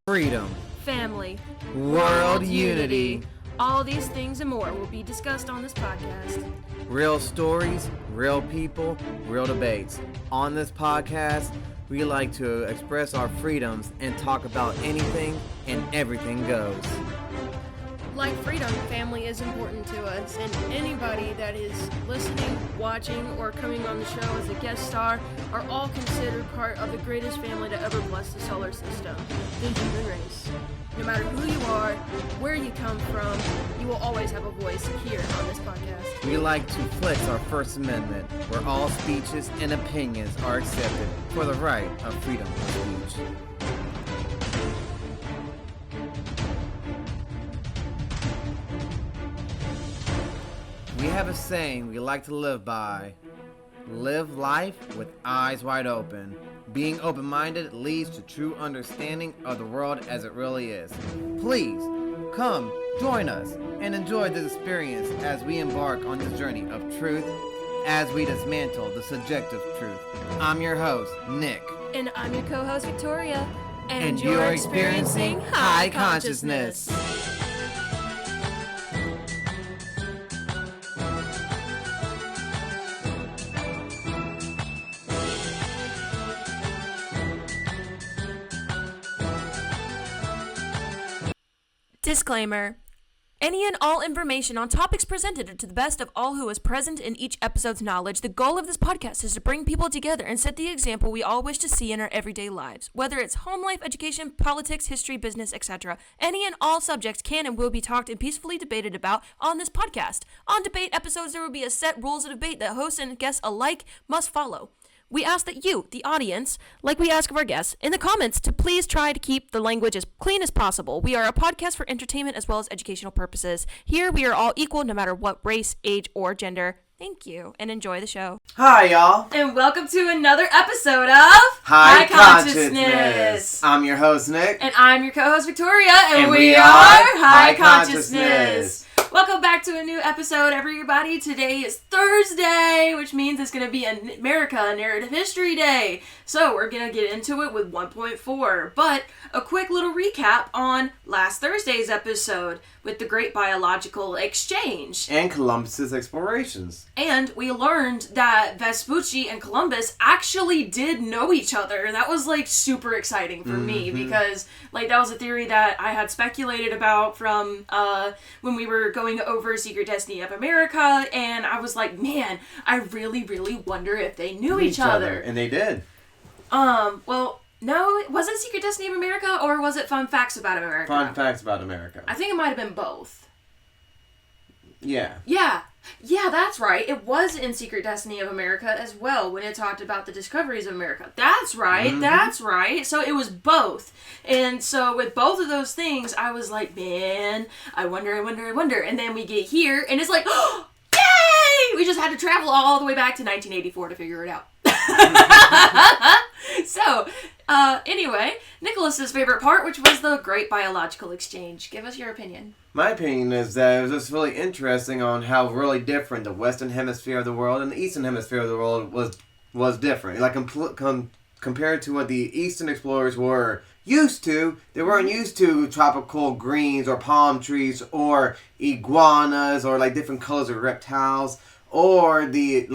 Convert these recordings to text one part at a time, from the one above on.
freedom, family, world unity. All these things and more will be discussed on this podcast. Real stories, real people, real debates. On this podcast, we like to express our freedoms and talk about anything and everything goes. Like freedom, family is important to us, and anybody that is listening, watching, or coming on the show as a guest star are all considered part of the greatest family to ever bless the solar system, the human race. No matter who you are, where you come from, you will always have a voice here on this podcast. We like to flex our First Amendment, where all speeches and opinions are accepted for the right of freedom of speech. We have a saying we like to live by. Live life with eyes wide open. Being open-minded leads to true understanding of the world as it really is. Please, come, join us, and enjoy this experience as we embark on this journey of truth as we dismantle the subjective truth. I'm your host, Nick. And I'm your co-host, Victoria. And you're experiencing High Consciousness. Disclaimer. Any and all information on topics presented to the best of all who is present in each episode's knowledge. The goal of this podcast is to bring people together and set the example we all wish to see in our everyday lives. Whether it's home life, education, politics, history, business, etc. Any and all subjects can and will be talked and peacefully debated about on this podcast. On debate episodes, there will be a set rules of debate that hosts and guests alike must follow. We ask that you, the audience, like we ask of our guests, in the comments to please try to keep the language as clean as possible. We are a podcast for entertainment as well as educational purposes. Here, we are all equal no matter what race, age, or gender. Thank you, and enjoy the show. Hi, y'all. And welcome to another episode of High Consciousness. I'm your host, Nick. And I'm your co-host, Victoria, and we are High Consciousness. Consciousness. Welcome back to a new episode, everybody. Today is Thursday, which means it's going to be America Narrative History Day. So we're going to get into it with 1.4. But a quick little recap on last Thursday's episode with the Great Biological Exchange. And Columbus's explorations. And we learned that Vespucci and Columbus actually did know each other. That was, like, super exciting for me because, like, that was a theory that I had speculated about from when we were going over Secret Destiny of America, and I was like, man, I really, really wonder if they knew each other. And they did. Well, no, was it Secret Destiny of America, or was it Fun Facts About America? Fun Facts About America. I think it might have been both. Yeah. Yeah, that's right. It was in Secret Destiny of America as well when it talked about the discoveries of America. That's right, that's right. So it was both. And so with both of those things, I was like, man, I wonder. And then we get here, and it's like, oh, yay! We just had to travel all the way back to 1984 to figure it out. So, anyway, Nicholas's favorite part, which was the Great Biological Exchange. Give us your opinion. My opinion is that it was just really interesting on how really different the Western Hemisphere of the world and the Eastern Hemisphere of the world was different. Like, compared to what the Eastern explorers were used to, they weren't used to tropical greens or palm trees or iguanas or, like, different colors of reptiles or the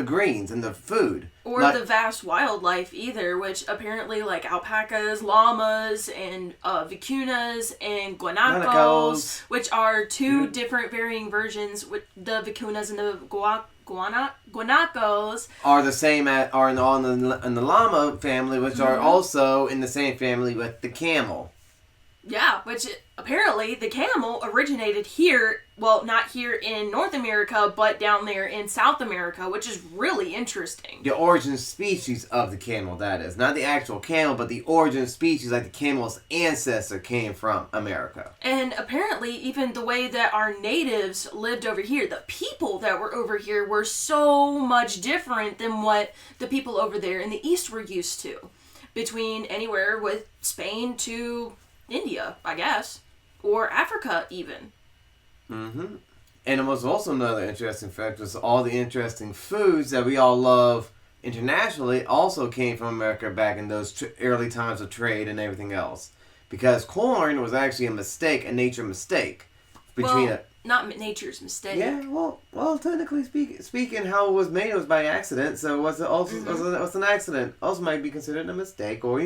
greens and the food. Or the vast wildlife either, which apparently, like, alpacas, llamas, and vicunas, and guanacos, which are two different varying versions. With the vicunas and the guanacos are the same are in the llama family, which are also in the same family with the camel. Yeah, which apparently the camel originated here, well, not here in North America, but down there in South America, which is really interesting. The origin species of the camel, that is. Not the actual camel, but the origin species, like the camel's ancestor came from America. And apparently, even the way that our natives lived over here, the people that were over here were so much different than what the people over there in the East were used to. Between anywhere with Spain to India, I guess. Or Africa, even. And it was also another interesting fact was all the interesting foods that we all love internationally also came from America back in those early times of trade and everything else. because corn was actually a nature mistake between not nature's mistake. Yeah, well, technically speaking, how it was made was by accident. So what's an accident? Also might be considered a mistake, or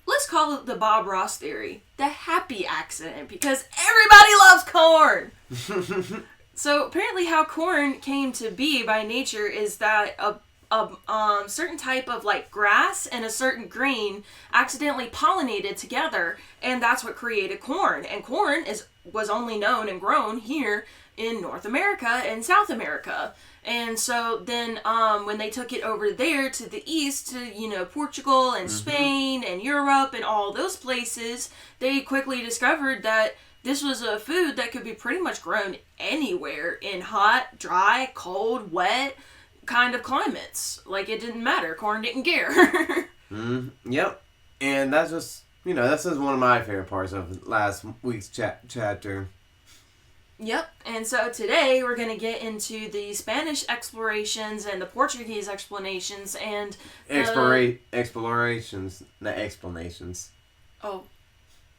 Let's call it the Bob Ross theory, the happy accident, because everybody loves corn. So apparently, how corn came to be by nature is that a certain type of like grass and a certain grain accidentally pollinated together, and that's what created corn. And corn was only known and grown here in North America and South America. And so then when they took it over there to the east, to Portugal and Spain and Europe and all those places, they quickly discovered that this was a food that could be pretty much grown anywhere in hot, dry, cold, wet kind of climates. Like, it didn't matter. Corn didn't care. Yep. And that's just, that's just one of my favorite parts of last week's chapter. Yep. And so today we're going to get into the Spanish explorations and the Portuguese explanations and explorations, not explanations. Oh,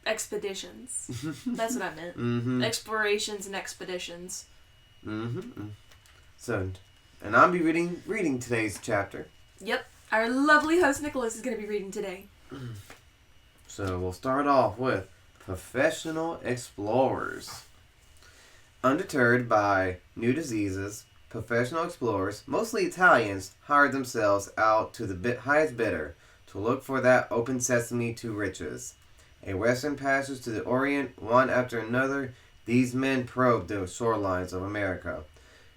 expeditions. That's what I meant. Mm-hmm. Explorations and expeditions. Mm-hmm. So, and I'll be reading today's chapter. Yep. Our lovely host Nicholas is going to be reading today. So we'll start off with professional explorers. Undeterred by new diseases, professional explorers, mostly Italians, hired themselves out to the highest bidder to look for that open sesame to riches. A western passage to the Orient, one after another, these men probed the shorelines of America.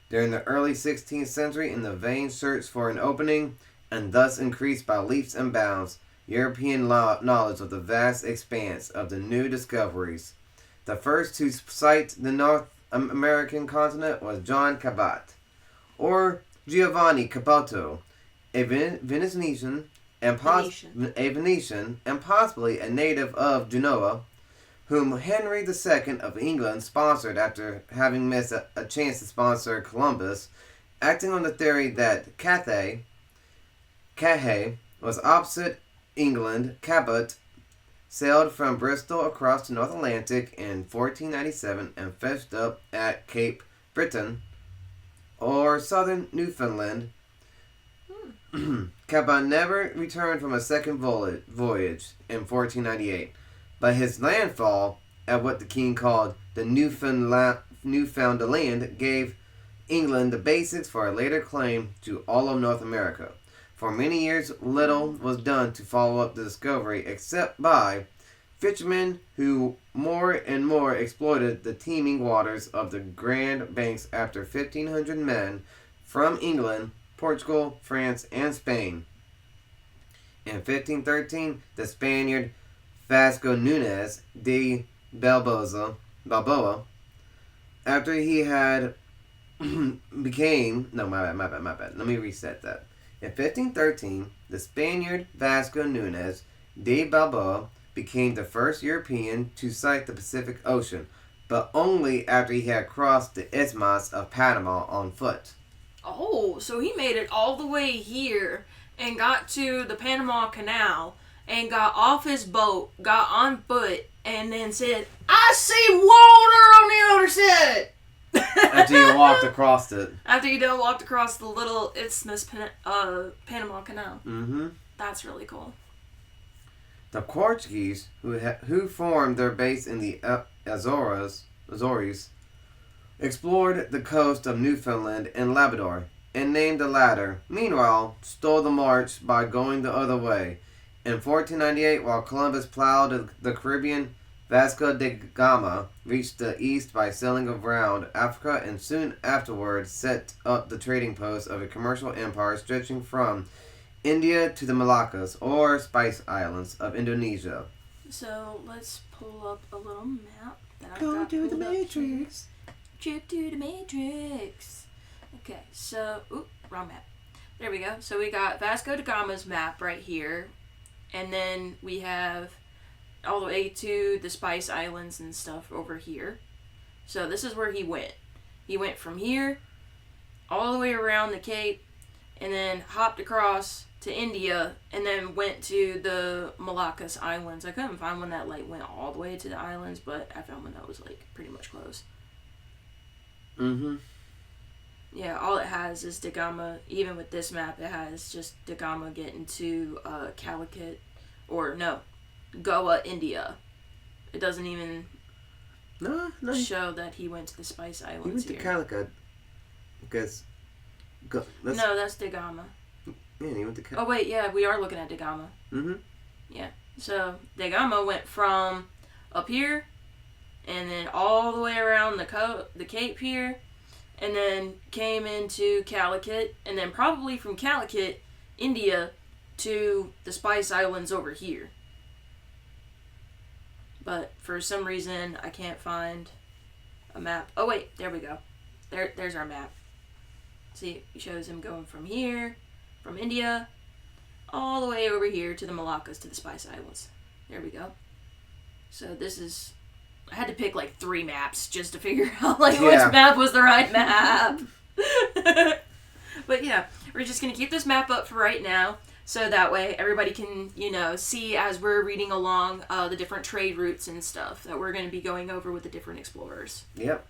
During the early 16th century, in the vain search for an opening, and thus increased by leaps and bounds, European knowledge of the vast expanse of the new discoveries. The first to sight the North American continent was John Cabot, or Giovanni Capoto, a Venetian and possibly a native of Genoa, whom Henry II of England sponsored after having missed a chance to sponsor Columbus, acting on the theory that Cathay was opposite England. Cabot sailed from Bristol across the North Atlantic in 1497 and fetched up at Cape Breton, or southern Newfoundland. Cabot never returned from a second voyage in 1498, but his landfall at what the king called the Newfoundland gave England the basics for a later claim to all of North America. For many years, little was done to follow up the discovery except by fishermen who more and more exploited the teeming waters of the Grand Banks after 1,500 men from England, Portugal, France, and Spain. In 1513, the Spaniard Vasco Núñez de Balboa, after he had became... No, my bad. Let me reset that. In 1513, the Spaniard Vasco Núñez de Balboa became the first European to sight the Pacific Ocean, but only after he had crossed the Isthmus of Panama on foot. Oh, so he made it all the way here and got to the Panama Canal and got off his boat, got on foot, and then said, "I see water on the other side." After you walked across it. After you done walked across the little Isthmus Panama Canal. Mm-hmm. That's really cool. The Portuguese, who formed their base in the Azores, explored the coast of Newfoundland and Labrador, and named the latter. Meanwhile, stole the march by going the other way. In 1498, while Columbus plowed the Caribbean, Vasco da Gama reached the east by sailing around Africa and soon afterwards set up the trading post of a commercial empire stretching from India to the Moluccas, or Spice Islands of Indonesia. So let's pull up a little map that I've Go got to the pulled up Matrix. here. Trip to the Matrix. Okay, so wrong map. There we go. So we got Vasco da Gama's map right here, and then we have all the way to the Spice Islands and stuff over here. So this is where he went. He went from here all the way around the Cape, and then hopped across to India, and then went to the Moluccas Islands. I couldn't find one that like went all the way to the islands, but I found one that was like pretty much close. Mm-hmm. Yeah, all it has is Da Gama. Even with this map, it has just Da Gama getting to Calicut, or no, Goa, India. It doesn't even show that he went to the Spice Islands. He went to Calicut. Because... No, that's Da Gama. Yeah, he went to Calicut. Oh, wait, yeah, we are looking at Da Gama. Mm-hmm. Yeah. So, Da Gama went from up here, and then all the way around the Cape here, and then came into Calicut, and then probably from Calicut, India, to the Spice Islands over here. But for some reason, I can't find a map. Oh, wait, there we go. There's our map. See, it shows him going from here, from India, all the way over here to the Moluccas, to the Spice Islands. There we go. So this is... I had to pick like 3 maps just to figure out which map was the right map. But yeah, we're just going to keep this map up for right now. So that way everybody can, see as we're reading along the different trade routes and stuff that we're going to be going over with the different explorers. Yep.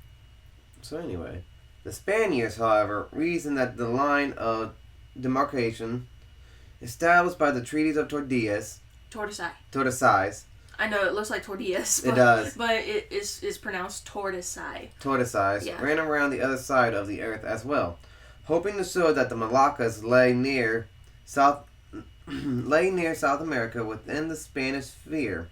So anyway, the Spaniards, however, reasoned that the line of demarcation established by the treaties of Tordesillas. I know, it looks like tortillas. But, it does. But it is pronounced Tortoisai. Ran around the other side of the earth as well, hoping to show that the Moluccas lay near South America within the Spanish sphere.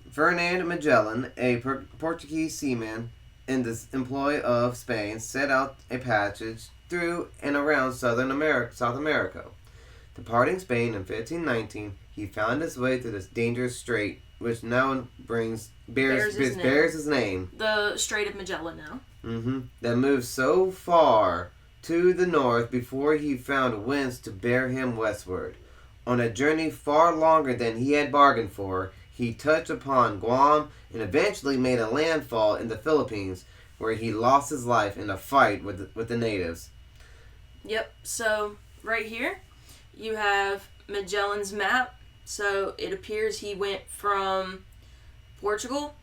Fernand Magellan, a Portuguese seaman in the employ of Spain, set out a passage through and around South America. Departing Spain in 1519, he found his way through this dangerous strait, which now bears his name. The Strait of Magellan now. Mm-hmm. That moved so far to the north before he found winds to bear him westward. On a journey far longer than he had bargained for, he touched upon Guam and eventually made a landfall in the Philippines, where he lost his life in a fight with the natives. Yep, so right here you have Magellan's map. So it appears he went from Portugal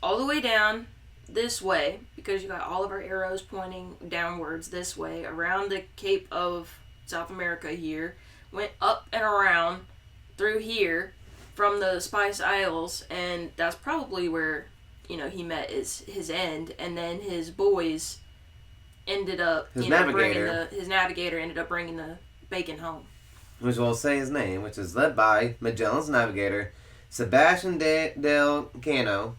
all the way down this way, because you got all of our arrows pointing downwards this way, around the Cape of South America here, went up and around through here from the Spice Isles, and that's probably where, he met his end, and then his boys ended up, his navigator ended up bringing the bacon home. Which will say his name, which is led by Magellan's navigator, Sebastian del Cano.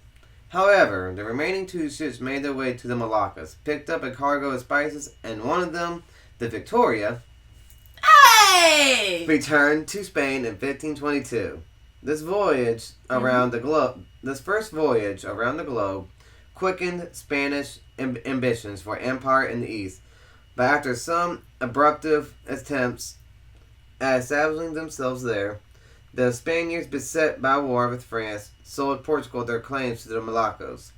However, the remaining 2 ships made their way to the Moluccas, picked up a cargo of spices, and one of them, the Victoria, returned to Spain in 1522. This first voyage around the globe, quickened Spanish ambitions for empire in the East, but after some abruptive attempts at establishing themselves there, the Spaniards, beset by war with France, sold Portugal their claims to the Moluccas.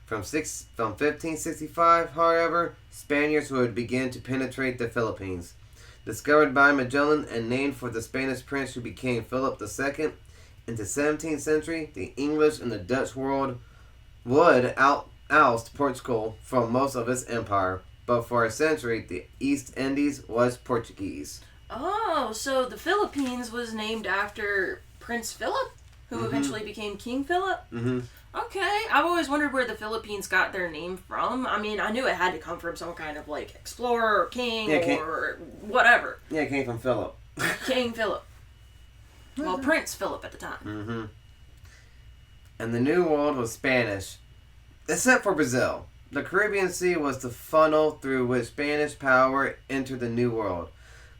From 1565, however, Spaniards would begin to penetrate the Philippines. Discovered by Magellan and named for the Spanish prince who became Philip II, in the 17th century, the English and the Dutch world would oust Portugal from most of its empire, but for a century, the East Indies was Portuguese. Oh, so the Philippines was named after Prince Philip, who eventually became King Philip? Mm-hmm. Okay, I've always wondered where the Philippines got their name from. I mean, I knew it had to come from some kind of, explorer or king or whatever. Yeah, it came from Philip. King Philip. Well, Prince Philip at the time. Mm-hmm. And the New World was Spanish, except for Brazil. The Caribbean Sea was the funnel through which Spanish power entered the New World.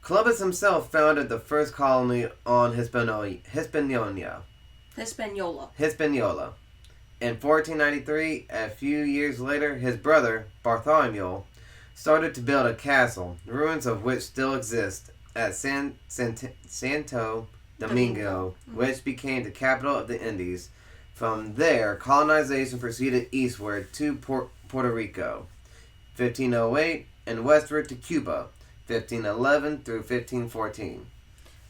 Columbus himself founded the first colony on Hispaniola. In 1493, a few years later, his brother, Bartholomew, started to build a castle, ruins of which still exist, at Santo Domingo, which became the capital of the Indies. From there, colonization proceeded eastward to Puerto Rico, 1508, and westward to Cuba, 1511 through 1514.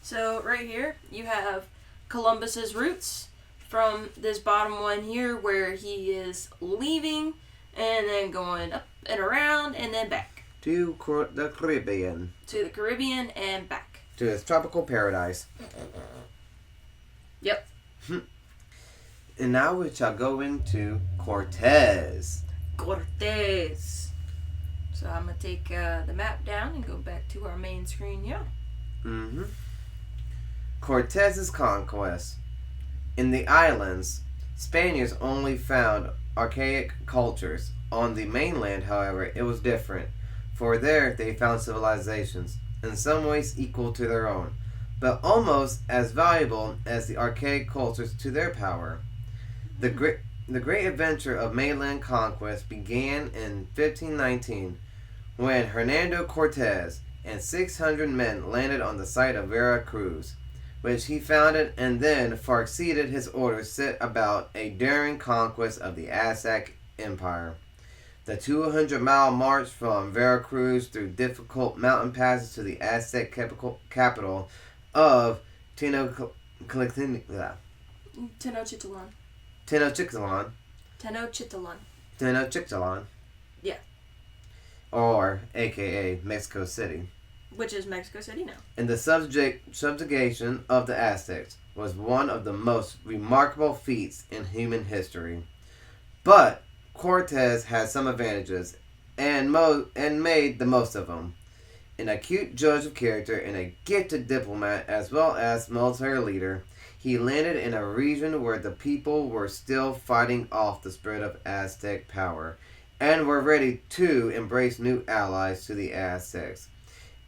So right here, you have Columbus's roots from this bottom one here, where he is leaving and then going up and around and then back. To the Caribbean. To the Caribbean and back. To his tropical paradise. Yep. And now we shall go into Cortez. Cortez. So I'm going to take the map down and go back to our main screen, yeah. Cortez's conquest. In the islands, Spaniards only found archaic cultures. On the mainland, however, it was different, for there they found civilizations, in some ways equal to their own, but almost as valuable as the archaic cultures to their power. The great adventure of mainland conquest began in 1519, when Hernando Cortez and 600 men landed on the site of Veracruz, which he founded, and then far exceeded his orders, set about a daring conquest of the Aztec Empire. The 200-mile march from Veracruz through difficult mountain passes to the Aztec capital of Tenochtitlan. Yeah. Or a.k.a. Mexico City. Which is Mexico City now. And the subjugation of the Aztecs was one of the most remarkable feats in human history. But Cortez had some advantages, and made the most of them. An acute judge of character and a gifted diplomat as well as military leader, he landed in a region where the people were still fighting off the spread of Aztec power, and were ready to embrace new allies to the Aztecs.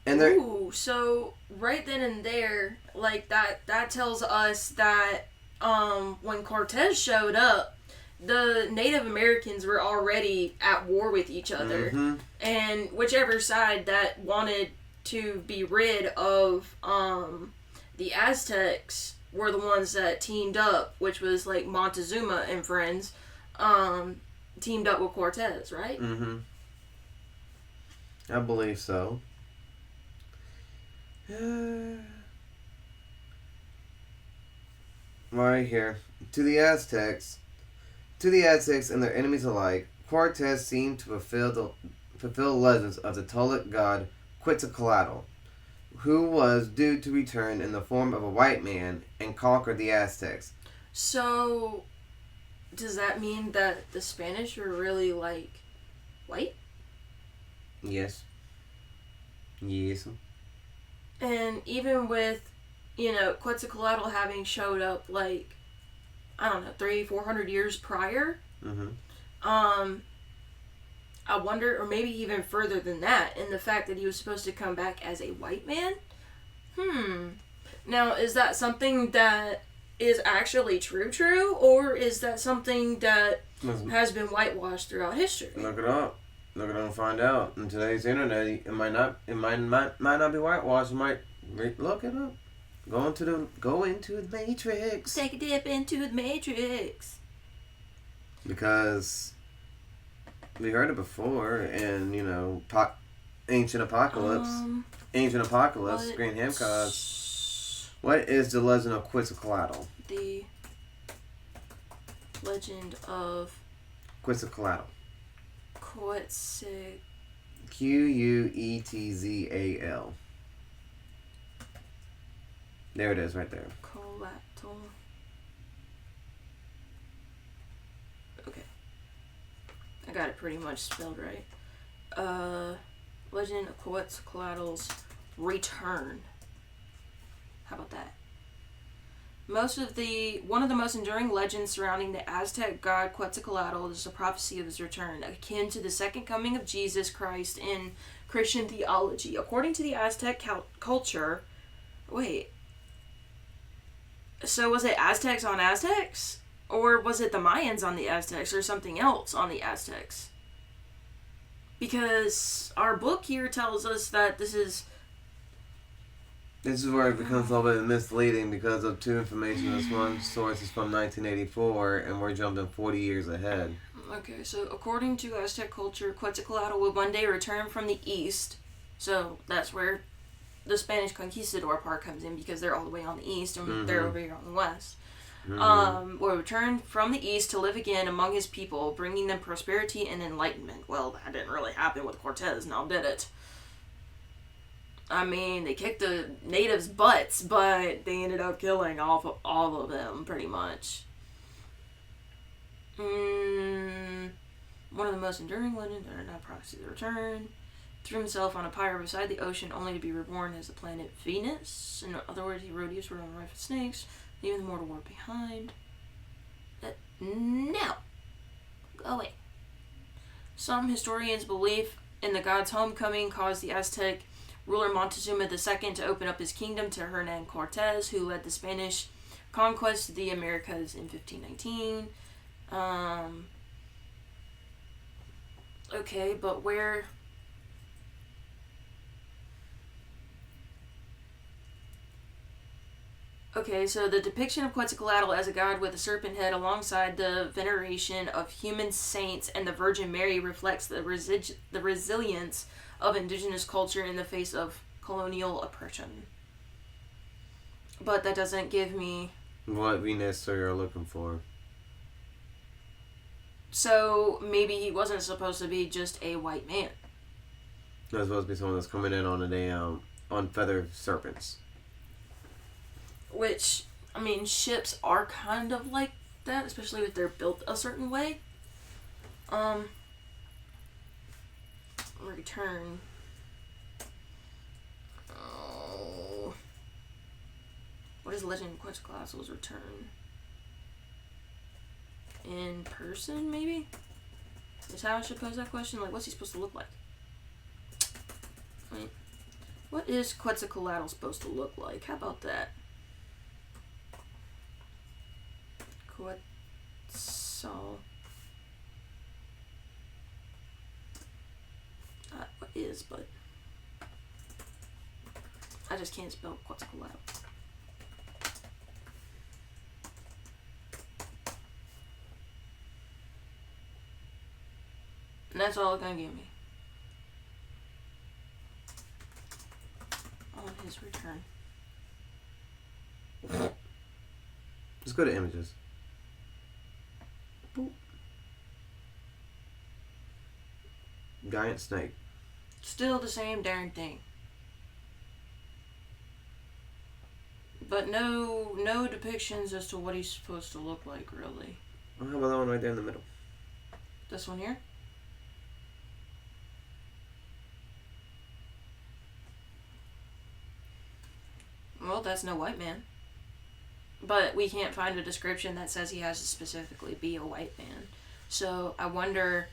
And ooh, so right then and there, like that tells us that when Cortez showed up, the Native Americans were already at war with each other. And whichever side that wanted to be rid of the Aztecs were the ones that teamed up, which was like Montezuma and friends, teamed up with Cortez, right? I believe so. Right here. To the Aztecs and their enemies alike, Cortez seemed to fulfill legends of the Toltec god Quetzalcoatl, who was due to return in the form of a white man and conquer the Aztecs. So, does that mean that the Spanish were really, like, white? Yes. And even with, Quetzalcoatl having showed up, like, I don't know, 300-400 years prior, I wonder, or maybe even further than that, in the fact that he was supposed to come back as a white man? Now, is that something that is actually true, or is that something that has been whitewashed throughout history? Look it up. Look it up and find out. In today's internet, it might not be whitewashed. You might look it up. Go into the Matrix. Take a dip into the Matrix. Because we heard it before, and Ancient Apocalypse, Green Hancock. What is the legend of Quetzalcoatl? The legend of Quetzalcoatl. Quetzal. There it is, right there. Coatl. Okay. I got it pretty much spelled right. Legend of Quetzalcoatl's return. How about that? One of the most enduring legends surrounding the Aztec god Quetzalcoatl is the prophecy of his return, akin to the second coming of Jesus Christ in Christian theology. According to the Aztec culture, so was it Aztecs on Aztecs? Or was it the Mayans on the Aztecs, or something else on the Aztecs? Because our book here tells us that this is where it becomes a little bit misleading because of two information. This one source is from 1984, and we're jumping 40 years ahead. Okay, so according to Aztec culture, Quetzalcoatl would one day return from the east So that's where the Spanish conquistador part comes in, because they're all the way on the east and they're over here on the west. Will return from the east to live again among his people, bringing them prosperity and enlightenment. Well, that didn't really happen with Cortez, now did it? I mean, they kicked the natives' butts, but they ended up killing all of them, pretty much. One of the most enduring legends are not prophecies of return. Threw himself on a pyre beside the ocean, only to be reborn as the planet Venus. In other words, he rode eastward on the rifted snakes, leaving the mortal world behind. No. Go away. Some historians believe in the god's homecoming caused the Aztec ruler Montezuma II to open up his kingdom to Hernan Cortez, who led the Spanish conquest of the Americas in 1519. Okay, but where... Okay, so the depiction of Quetzalcoatl as a god with a serpent head alongside the veneration of human saints and the Virgin Mary reflects the resilience of indigenous culture in the face of colonial oppression. But that doesn't give me... what we necessarily are looking for. So maybe he wasn't supposed to be just a white man. It was supposed to be someone that's coming in on feathered serpents. Which, I mean, ships are kind of like that, especially if they're built a certain way. Return. Oh. What is Legend of Quetzalcoatl's return? In person, maybe? Is how I should pose that question? Like, what's he supposed to look like? Wait. What is Quetzalcoatl supposed to look like? How about that? Quetzal. What is, but I just can't spell Quetzalcoatl. And that's all it's gonna give me. On his return. Just go to images. Boop. Giant snake. Still the same darn thing. But no depictions as to what he's supposed to look like, really. Well, how about that one right there in the middle? This one here? Well, that's no white man. But we can't find a description that says he has to specifically be a white man. So I wonder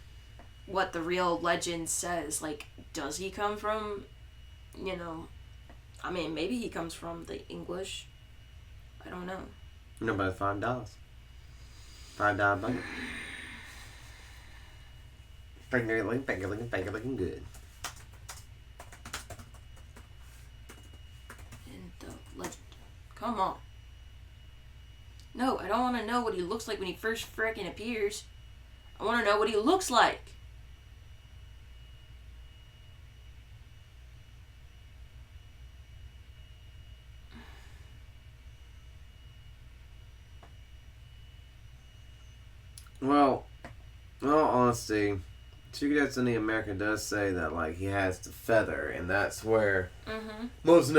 what the real legend says. Like, does he come from, I mean, maybe he comes from the English. I don't know. No, but $5. $5 bucket. Finger looking good. And the legend. Come on. No, I don't want to know what he looks like when he first frickin' appears. I want to know what he looks like. Well, in all honesty, Chico in the America does say that, like, he has the feather, and that's where most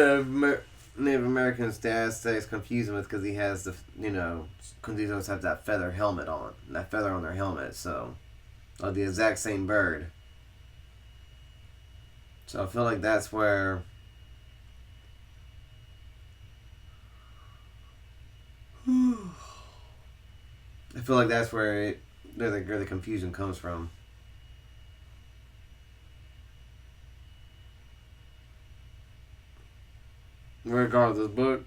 Native Americans, the Aztecs, confuse him with, because he has the, Conquistadors have that feather helmet on, that feather on their helmet, so, of the exact same bird. So I feel like that's where where the confusion comes from. Regardless of this book.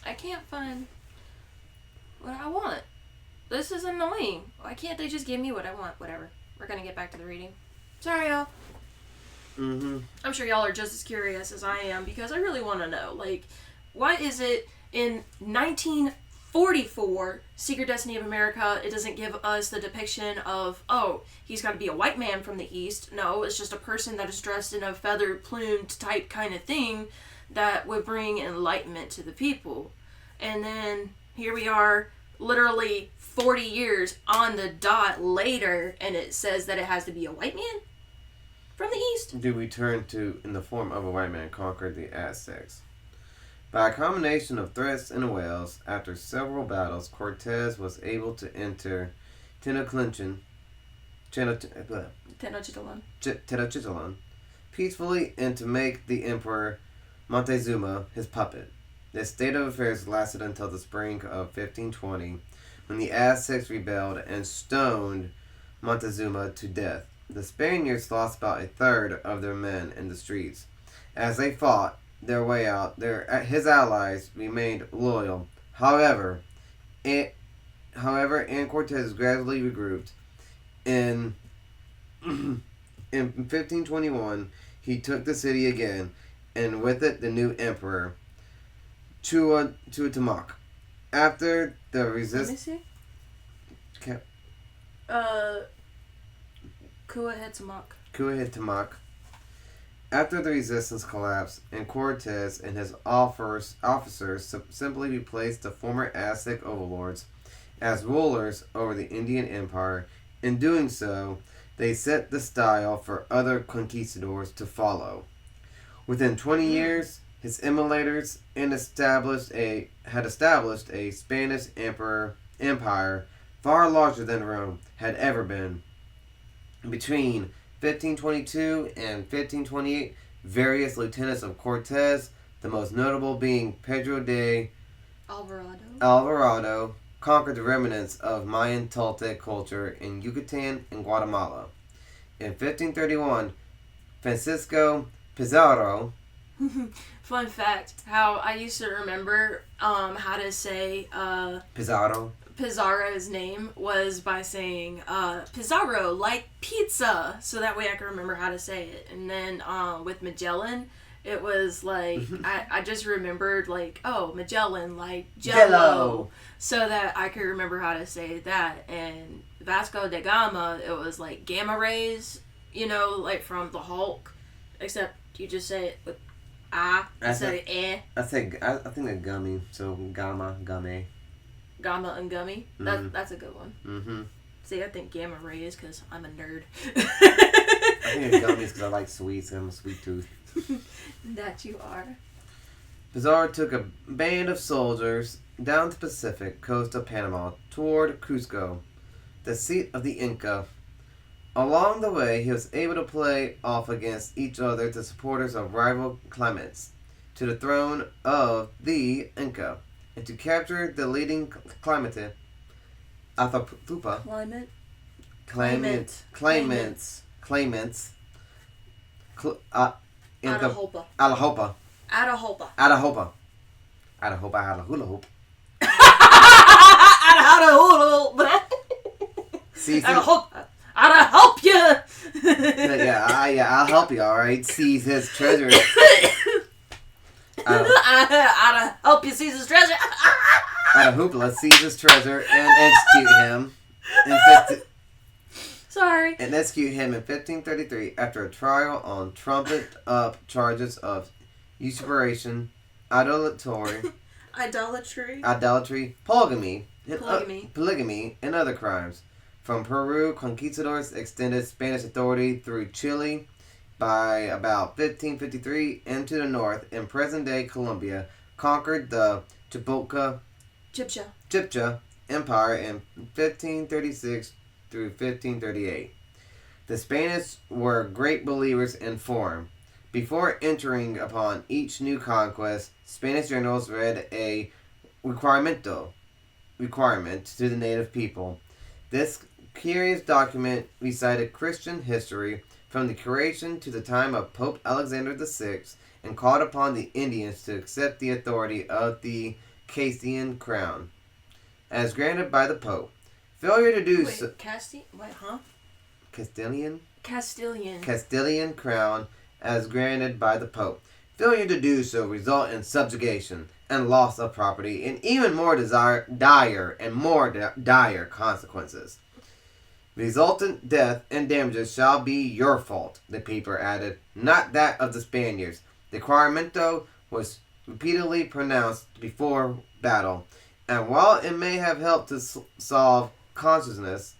I can't find what I want. This is annoying. Why can't they just give me what I want? Whatever. We're gonna get back to the reading. Sorry, y'all. I'm sure y'all are just as curious as I am, because I really want to know, like, why is it in 19 44, Secret Destiny of America, it doesn't give us the depiction of, oh, he's got to be a white man from the East. No, it's just a person that is dressed in a feathered, plumed type kind of thing that would bring enlightenment to the people. And then here we are, literally 40 years on the dot later, and it says that it has to be a white man from the East. Do we turn to, in the form of a white man, conquered the Aztecs? By a combination of threats and wails, after several battles, Cortez was able to enter Tenochtitlan peacefully and to make the Emperor Montezuma his puppet. This state of affairs lasted until the spring of 1520, when the Aztecs rebelled and stoned Montezuma to death. The Spaniards lost about a third of their men in the streets. As they fought their way out, his allies remained loyal. However, and Cortez gradually regrouped. In 1521, he took the city again, and with it the new emperor, Cuauhtémoc. After the resistance, Cuauhtémoc. After the resistance collapsed, and Cortez and his officers simply replaced the former Aztec overlords as rulers over the Indian Empire. In doing so, they set the style for other conquistadors to follow. Within 20 years, his emulators had established a Spanish empire far larger than Rome had ever been. Between 1522 and 1528, various lieutenants of Cortez, the most notable being Pedro de Alvarado, conquered the remnants of Mayan Toltec culture in Yucatan and Guatemala. In 1531, Francisco Pizarro. Fun fact, how I used to remember how to say Pizarro's name was by saying Pizarro, like pizza, so that way I could remember how to say it. And then with Magellan, it was like I just remembered like, oh, Magellan, like Jello, so that I could remember how to say that. And Vasco da Gama, it was like gamma rays, like from the Hulk, except you just say it with instead of eh. I think a gummy, so gamma, gummy. Gamma and gummy. That's a good one. Mm-hmm. See, I think gamma rays because I'm a nerd. I think it's gummies because I like sweets and I'm a sweet tooth. That you are. Pizarro took a band of soldiers down the Pacific coast of Panama toward Cusco, the seat of the Inca. Along the way, he was able to play off against each other the supporters of rival claimants to the throne of the Inca, and to capture the leading claimant, Atapupa. Claimants. Atahopa. Atahopa. I'll help you. yeah, I'll help you. All right, seize his treasure. I'll help you seize his treasure. Atahoopla seize his treasure and execute him. Sorry. And execute him in 1533 after a trial on trumped-up charges of usurpation, idolatry, polygamy, and other crimes. From Peru, conquistadors extended Spanish authority through Chile by about 1553 and to the north in present-day Colombia, conquered the Chibcha Empire in 1536 through 1538. The Spanish were great believers in form. Before entering upon each new conquest, Spanish generals read a requirement to the native people. This curious document recited Christian history from the creation to the time of Pope Alexander VI and called upon the Indians to accept the authority of the Castilian crown as granted by the Pope. Failure to do so... Castilian crown as granted by the Pope. Failure to do so result in subjugation, and loss of property, and even more dire consequences. Resultant death and damages shall be your fault, the paper added, not that of the Spaniards. The requiremento was repeatedly pronounced before battle, and while it may have helped to solve consciousness,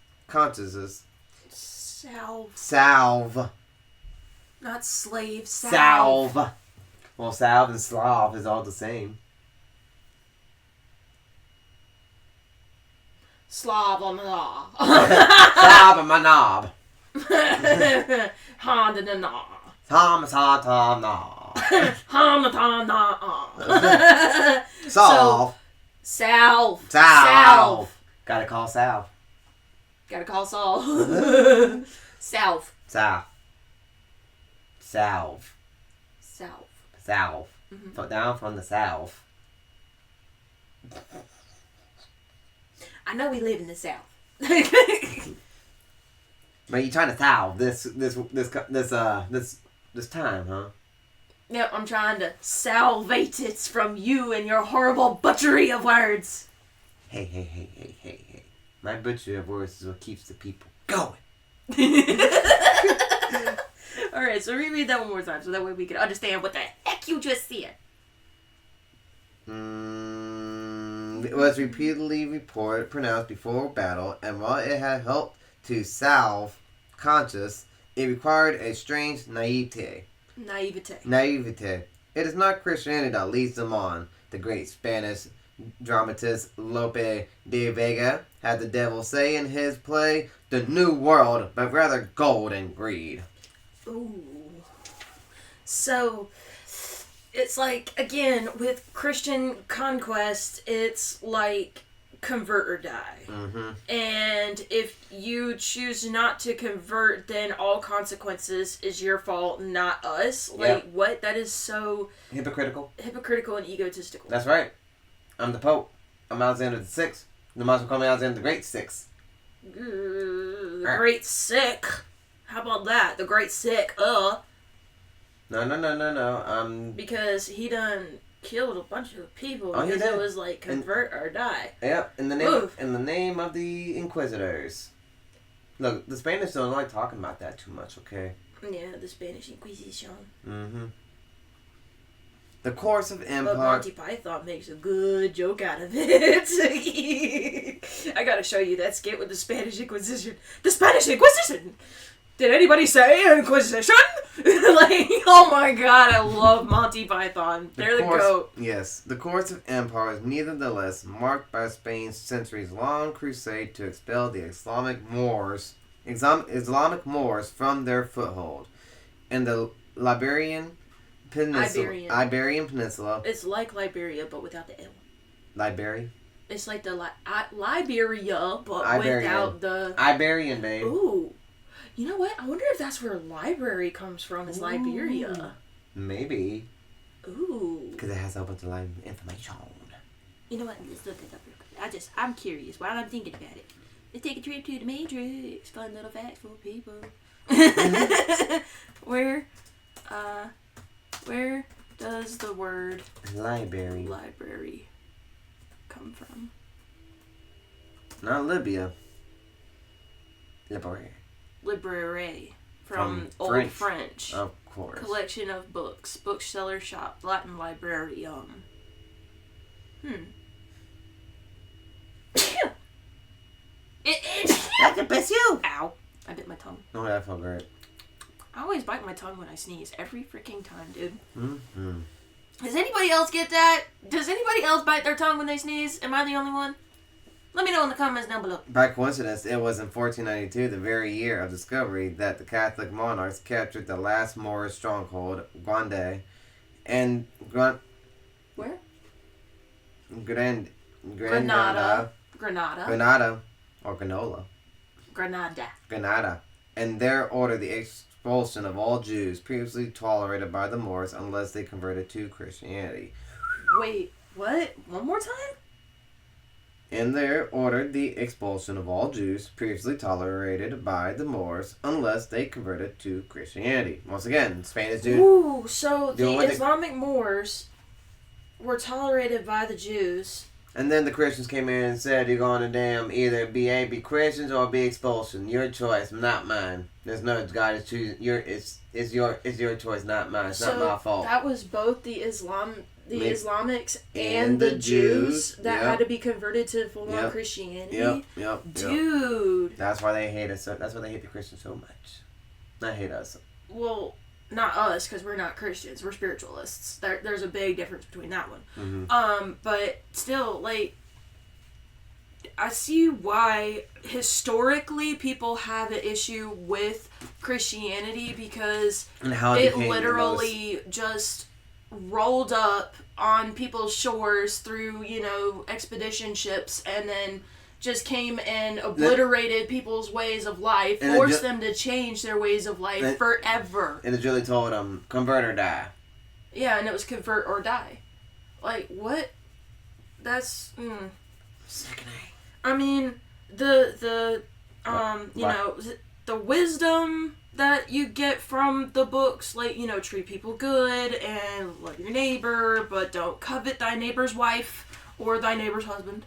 salve, not slave, salve. Well, salve and Slav is all the same. Slav on the knob. Slav on my knob. Honda the knob. Tom knob. Honda the knob. Salve. Salve. Gotta call Salve. Gotta call Saul. Salve. Salve. Mm-hmm. Down from the south. I know we live in the South. But you're trying to salve this time, huh? Yep, I'm trying to salvate it from you and your horrible butchery of words. Hey. My butchery of words is what keeps the people going. Alright, so reread that one more time so that way we can understand what the heck you just said. It was repeatedly pronounced before battle, and while it had helped to salve conscience, it required a strange naivete. It is not Christianity that leads them on. The great Spanish dramatist Lope de Vega had the devil say in his play, The New World, but rather gold and greed. Ooh. So, it's like, again, with Christian conquest, it's like convert or die. Mm-hmm. And if you choose not to convert, then all consequences is your fault, not us. Like, what? That is so... Hypocritical and egotistical. That's right. I'm the Pope. I'm Alexander the Sixth. The monster call me Alexander the Great Six. The Great Sick. How about that? The Great Sick. No. Because he done killed a bunch of people because it was like convert or die. Yep, in the name of the Inquisitors. Look, the Spanish don't like talking about that too much, okay? Yeah, the Spanish Inquisition. Mm-hmm. The course of empire. But Monty Python makes a good joke out of it. I gotta show you that skit with the Spanish Inquisition. The Spanish Inquisition! Did anybody say Inquisition? Like, oh my god, I love Monty Python. They're the goat. Yes, the course of empire is nevertheless marked by Spain's centuries-long crusade to expel the Islamic Moors from their foothold. In the Iberian Peninsula. It's like Liberia, but without the L. Liberia? It's like the Liberia, but without the... Iberian, babe. Ooh. You know what? I wonder if that's where library comes from, is Liberia. Maybe. Ooh. Because it has a bunch of information. You know what? Let's look it up real quick. I'm curious while I'm thinking about it. Let's take a trip to the Matrix. Fun little facts for people. Where does the word library come from? Not Libya. Library. From Old French. Of course. Collection of books. Bookseller shop. Latin librarium. That's the best you. Ow. I bit my tongue. Oh, that felt great. I always bite my tongue when I sneeze. Every freaking time, dude. Mm-hmm. Does anybody else get that? Does anybody else bite their tongue when they sneeze? Am I the only one? Let me know in the comments down below. By coincidence, it was in 1492, the very year of discovery, that the Catholic monarchs captured the last Moorish stronghold, Grande, and Where? Granada, or Granada, and there ordered the expulsion of all Jews previously tolerated by the Moors unless they converted to Christianity. Wait, what? One more time? And there ordered the expulsion of all Jews previously tolerated by the Moors unless they converted to Christianity. Once again, Spanish Jews. Ooh, so the Islamic Moors were tolerated by the Jews. And then the Christians came in and said, you're going to either be Christians or be expulsion. Your choice, not mine. There's no God is choosing. It's your choice, not mine. It's not my fault. That was both the Islamics and the Jews that had to be converted to full-on Christianity. Yep. Dude. That's why they hate us. That's why they hate the Christians so much. Not hate us. Well, not us, because we're not Christians. We're spiritualists. There's a big difference between that one. Mm-hmm. But still, like, I see why historically people have an issue with Christianity, because it literally just rolled up on people's shores through, expedition ships, and then just came and obliterated people's ways of life, forced them to change their ways of life forever. And the jury told them, convert or die. Yeah, and it was convert or die. Like, what? That's, Sickening. I mean, the wisdom that you get from the books, like, treat people good and love your neighbor, but don't covet thy neighbor's wife or thy neighbor's husband.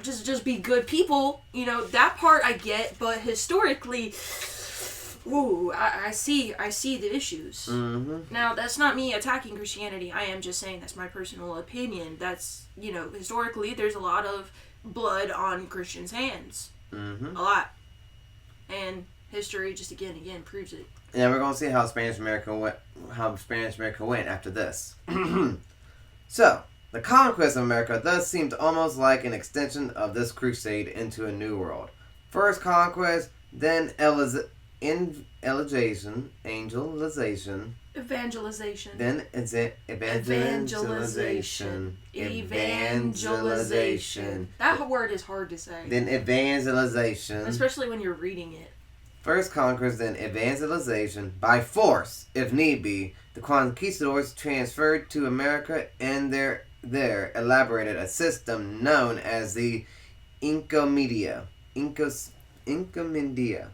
Just be good people. That part I get, but historically, I see the issues. Mm-hmm. Now, that's not me attacking Christianity. I am just saying that's my personal opinion. That's, historically, there's a lot of blood on Christians' hands. Mm-hmm. A lot. And history just again proves it. Yeah, we're going to see how Spanish America went after this. So, the conquest of America thus seemed almost like an extension of this crusade into a new world. First conquest, then evangelization, then evangelization. That word is hard to say. Then evangelization. Especially when you're reading it. First conquest, then evangelization. By force, if need be, the conquistadors transferred to America and there elaborated a system known as the Encomendia. Encomendia.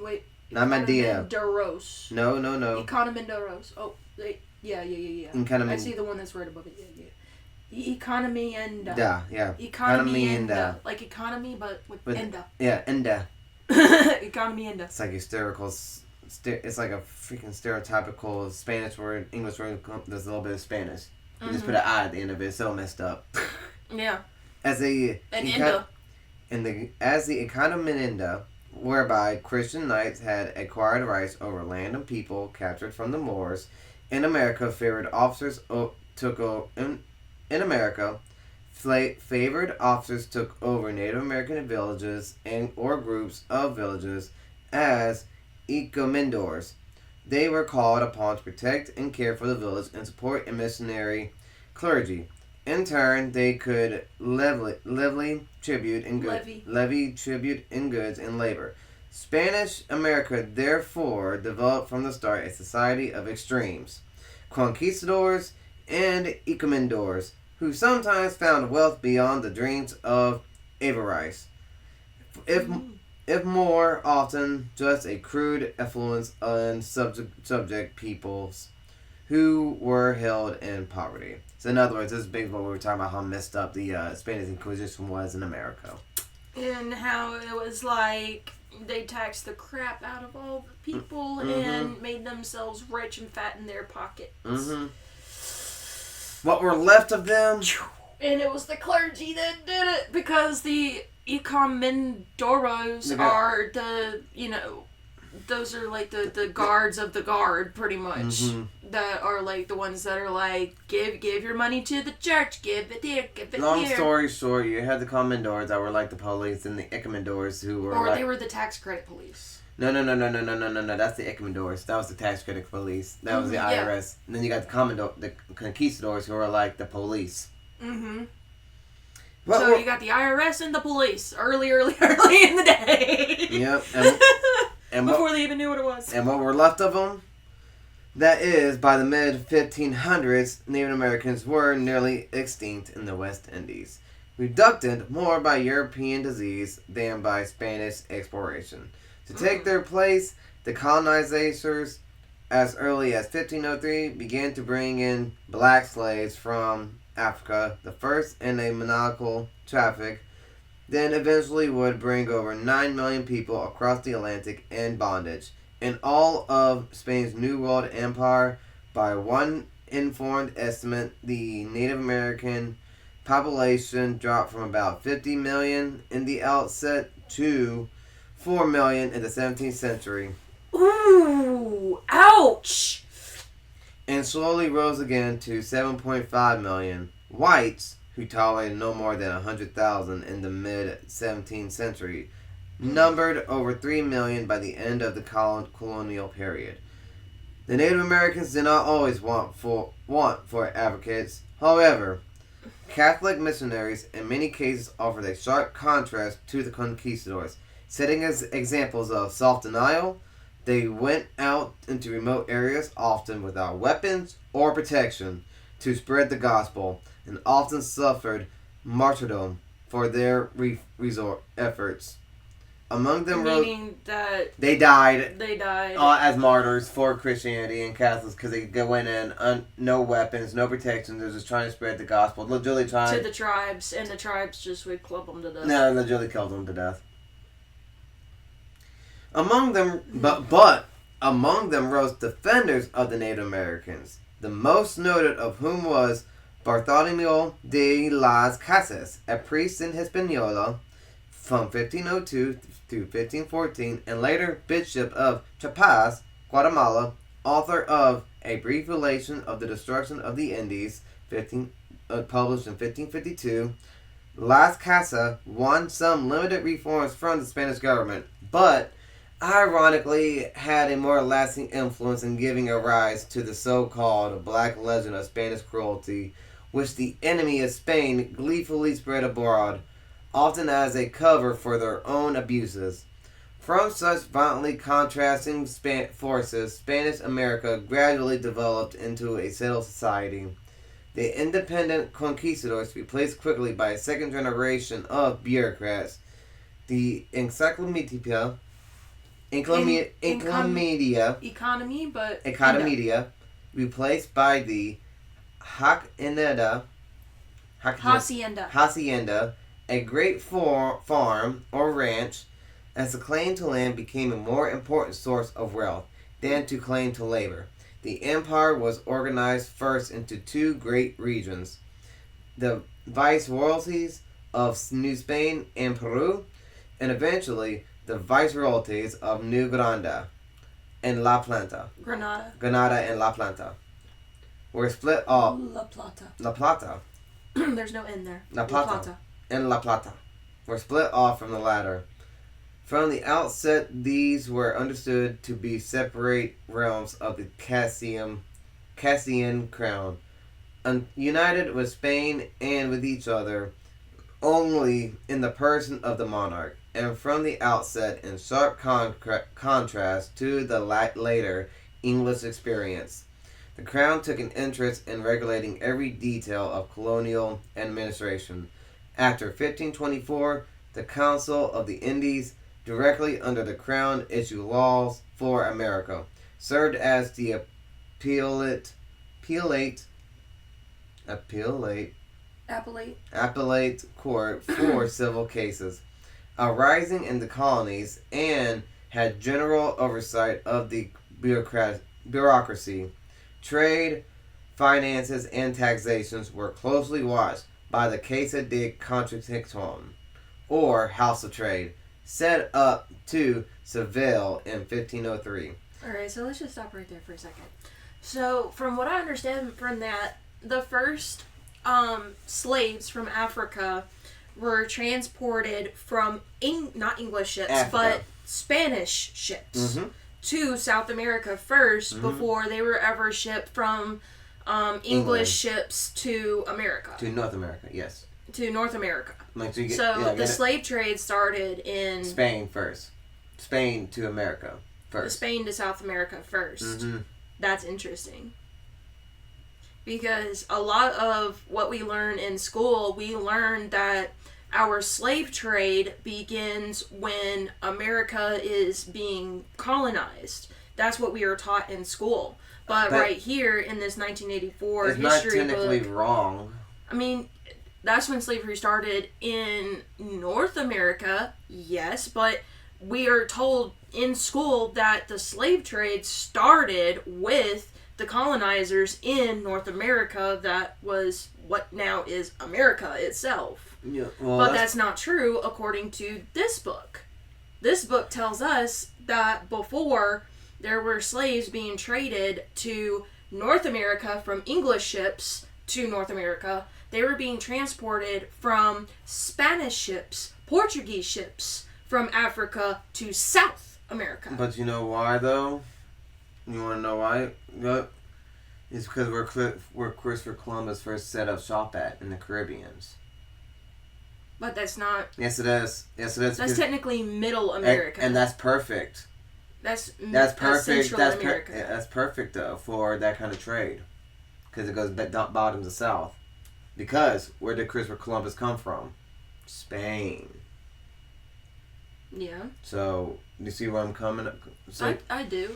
Wait. Not Medea. Economenderos. No. Economenderos. Oh, yeah. I see the one that's right above it. Yeah. Economienda. Yeah. Economienda. Like economy, but with enda. Yeah, enda. Economienda. It's like hysterical. It's like a freaking stereotypical Spanish word, English word. There's a little bit of Spanish. You just put an I at the end of it. It's so messed up. Yeah. As the econominenda, whereby Christian knights had acquired rights over land and people captured from the Moors, in America, favored officers took over Native American villages or groups of villages as encomendors. They were called upon to protect and care for the village and support a missionary clergy. In turn, they could levy tribute in goods and labor. Spanish America therefore developed from the start a society of extremes, conquistadors and encomendors, who sometimes found wealth beyond the dreams of avarice, if more often just a crude affluence and subject peoples who were held in poverty. So in other words, this is basically what we were talking about, how messed up the Spanish Inquisition was in America. And how it was like they taxed the crap out of all the people and made themselves rich and fat in their pockets. Mm-hmm. What were left of them? And it was the clergy that did it, because the ecomendoros are those are like the guards of the guard, pretty much. That are like the ones that are like, give your money to the church, give it here, give it Long here. story short, you had the commendors that were like the police, and the ecomendos who were or they were the tax credit police. No. That's the ecomendos. That was the tax credit police. That was the IRS. Yeah. And then you got the conquistadors who were like the police. So you got the IRS and the police early in the day. Yep. And before they even knew what it was. And what were left of them? That is, by the mid-1500s, Native Americans were nearly extinct in the West Indies, reduced more by European disease than by Spanish exploration. To take their place, the colonizers as early as 1503, began to bring in black slaves from Africa, the first in a monopolical traffic, then eventually would bring over 9 million people across the Atlantic in bondage. In all of Spain's New World Empire, by one informed estimate, the Native American population dropped from about 50 million in the outset to 4 million in the 17th century. Ooh, ouch! And slowly rose again to 7.5 million. Whites, who tolerated no more than 100,000 in the mid-17th century, numbered over 3 million by the end of the colonial period. The Native Americans did not always want for advocates. However, Catholic missionaries in many cases offered a sharp contrast to the conquistadors, setting as examples of self-denial. They went out into remote areas, often without weapons or protection, to spread the gospel, and often suffered martyrdom for their resort efforts. Among them, meaning that they died as as martyrs for Christianity and Catholics because they went in no weapons, no protection. They're just trying to spread the gospel. Literally trying to the tribes, and the tribes just would club them to death. No, literally killed them to death. Among them, but among them rose defenders of the Native Americans, the most noted of whom was Bartolomé de las Casas, a priest in Hispaniola from 1502 through 1514, and later Bishop of Chiapas, Guatemala, author of A Brief Relation of the Destruction of the Indies, published in 1552. Las Casas won some limited reforms from the Spanish government, but ironically had a more lasting influence in giving a rise to the so-called black legend of Spanish cruelty, which the enemy of Spain gleefully spread abroad, often as a cover for their own abuses. From such violently contrasting forces, Spanish America gradually developed into a settled society. The independent conquistadors replaced quickly by a second generation of bureaucrats. The Encyclopedia replaced by the Hacienda, a great farm or ranch, as the claim to land became a more important source of wealth than to claim to labor. The empire was organized first into two great regions, the viceroyalties of New Spain and Peru, and eventually the viceroyalties of New Granada and La Plata. Granada and La Plata were split off. La Plata. There's no N there. La Plata. And La Plata were split off from the latter. From the outset, these were understood to be separate realms of the Castilian crown, united with Spain and with each other only in the person of the monarch, and from the outset in sharp contrast to the later English experience. The crown took an interest in regulating every detail of colonial administration. After 1524, the Council of the Indies, directly under the crown, issued laws for America, served as the appellate court for civil cases arising in the colonies, and had general oversight of the bureaucracy. Trade, finances, and taxations were closely watched by the Casa de Contratación, or House of Trade, set up to Seville in 1503. Alright, so let's just stop right there for a second. So, from what I understand from that, the first slaves from Africa were transported from, not English ships, but Spanish ships to South America first before they were ever shipped from English ships to America. To North America, yes. To North America. Like, the slave trade started in Spain first. Spain to America first. Spain to South America first. That's interesting. Because a lot of what we learn in school, we learn that our slave trade begins when America is being colonized. that's what we were taught in school. But right here in this 1984 history book... It's not technically wrong. I mean, that's when slavery started in North America, yes, but we are told in school that the slave trade started with the colonizers in North America. That was what now is America itself. Yeah, well, but that's not true according to this book. This book tells us that before there were slaves being traded to North America from English ships to North America, they were being transported from Spanish ships, Portuguese ships, from Africa to South America. But you know why, though? You want to know why? Yep. It's because where Christopher Columbus first set up shop at in the Caribbeans. But that's not... Yes, it is. Yes, it is. That's technically Middle America. And that's perfect. That's perfect. Central America. That's perfect, though, for that kind of trade. Because it goes bottom to south. Because where did Christopher Columbus come from? Spain. Yeah. So, you see where I'm coming? So, I do.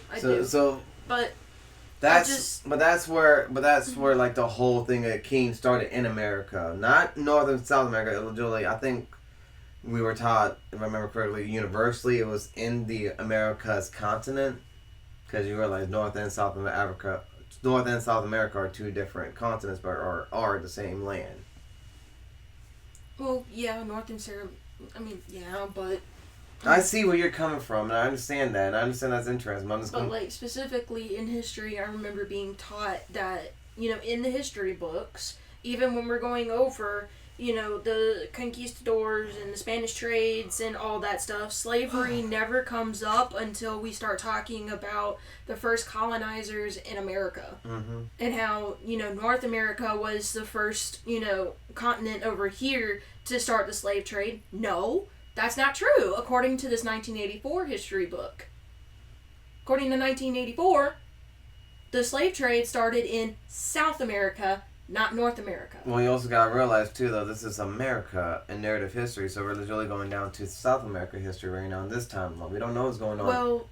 But that's where like the whole thing of King started in America, not North and South America. Literally, I think we were taught, if I remember correctly, universally it was in the Americas continent, because you realize North and South America are two different continents, but are the same land. Well, yeah, North and South. I mean, yeah, but. I see where you're coming from, and I understand that, and I understand that's interesting. Like, specifically in history, I remember being taught that, in the history books, even when we're going over, the conquistadors and the Spanish trades and all that stuff, slavery never comes up until we start talking about the first colonizers in America. Mm-hmm. And how, North America was the first, continent over here to start the slave trade. No. That's not true, according to this 1984 history book. According to 1984, the slave trade started in South America, not North America. Well, you also got to realize, too, though, this is America in narrative history, so we're literally going down to South America history right now in this time. We don't know what's going on. Well,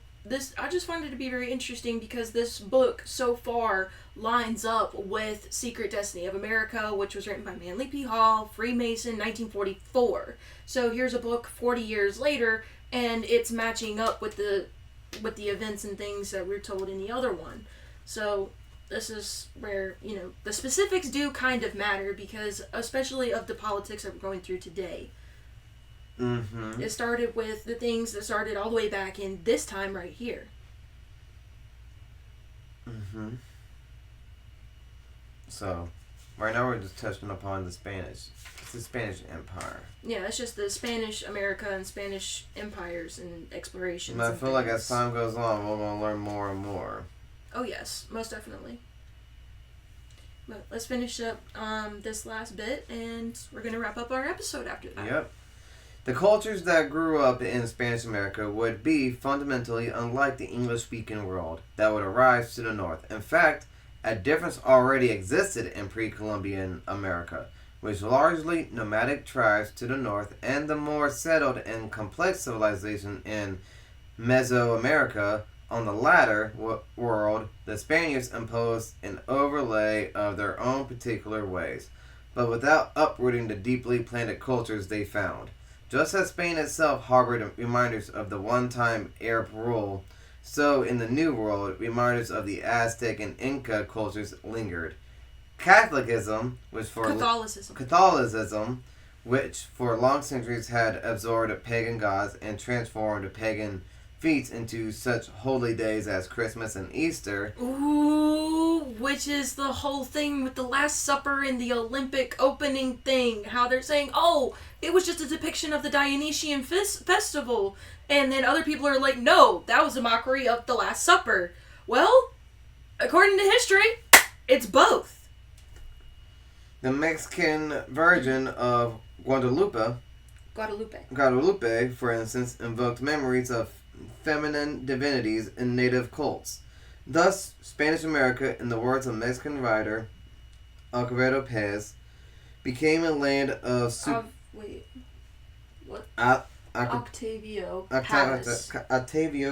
I just find it to be very interesting because this book so far lines up with Secret Destiny of America, which was written by Manly P. Hall, Freemason, 1944. So here's a book 40 years later, and it's matching up with the events and things that we're told in the other one. So this is where, the specifics do kind of matter because, especially of the politics that we're going through today. Mm-hmm. It started with the things that started all the way back in this time right here. Mm-hmm. So, right now we're just touching upon the Spanish. It's the Spanish Empire. Yeah, it's just the Spanish America and Spanish empires and explorations. And I feel like as time goes on, we're going to learn more and more. Oh, yes, most definitely. But let's finish up this last bit, and we're going to wrap up our episode after that. Yep. The cultures that grew up in Spanish America would be fundamentally unlike the English-speaking world that would arise to the north. In fact, a difference already existed in pre-Columbian America, with largely nomadic tribes to the north and the more settled and complex civilization in Mesoamerica. On the latter world, the Spaniards imposed an overlay of their own particular ways, but without uprooting the deeply planted cultures they found. Just as Spain itself harbored reminders of the one-time Arab rule, so in the New World, reminders of the Aztec and Inca cultures lingered. Catholicism, Catholicism, which for long centuries had absorbed pagan gods and transformed pagan feasts into such holy days as Christmas and Easter. Ooh, which is the whole thing with the Last Supper and the Olympic opening thing. How they're saying, oh, it was just a depiction of the Dionysian festival. And then other people are like, no, that was a mockery of the Last Supper. Well, according to history, it's both. The Mexican Virgin of Guadalupe, for instance, invoked memories of feminine divinities in native cults. Thus, Spanish America, in the words of Mexican writer Alvarado Pez, became a land of... Octavio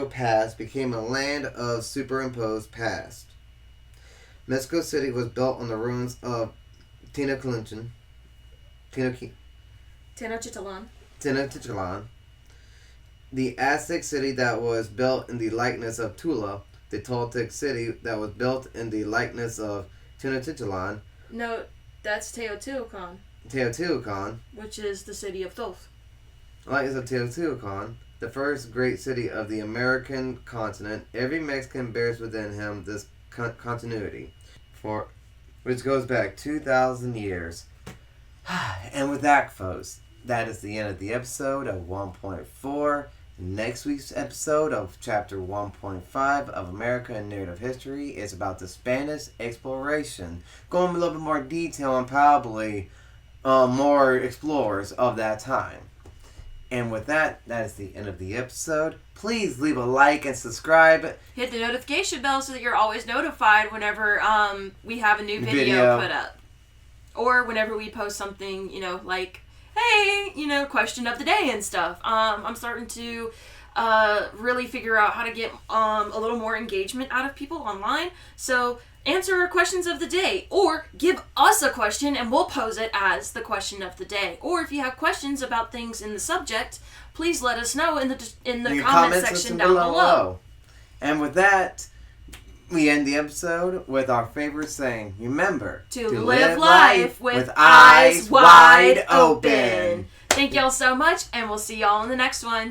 Pass became a land of superimposed past. Mexico City was built on the ruins of Tenochtitlan. Tenochtitlan. The Aztec city that was built in the likeness of Tula. The Toltec city that was built in the likeness of Tenochtitlan. No, that's Teotihuacan. Teotihuacan. Which is the city of Thoth. Likeness of Teotihuacan, the first great city of the American continent. Every Mexican bears within him this continuity, which goes back 2,000 years. And with that, folks, that is the end of the episode of 1.4. Next week's episode of Chapter 1.5 of America and Narrative History is about the Spanish exploration. Going a little bit more detail on probably more explorers of that time. And with that, that is the end of the episode. Please leave a like and subscribe. Hit the notification bell so that you're always notified whenever we have a new video put up. Or whenever we post something, like, hey, question of the day and stuff. I'm starting to really figure out how to get a little more engagement out of people online. So answer our questions of the day, or give us a question and we'll pose it as the question of the day. Or if you have questions about things in the subject, please let us know in the comment section down below. And with that, we end the episode with our favorite saying. Remember to live life with eyes wide open. Thank y'all so much, and we'll see y'all in the next one.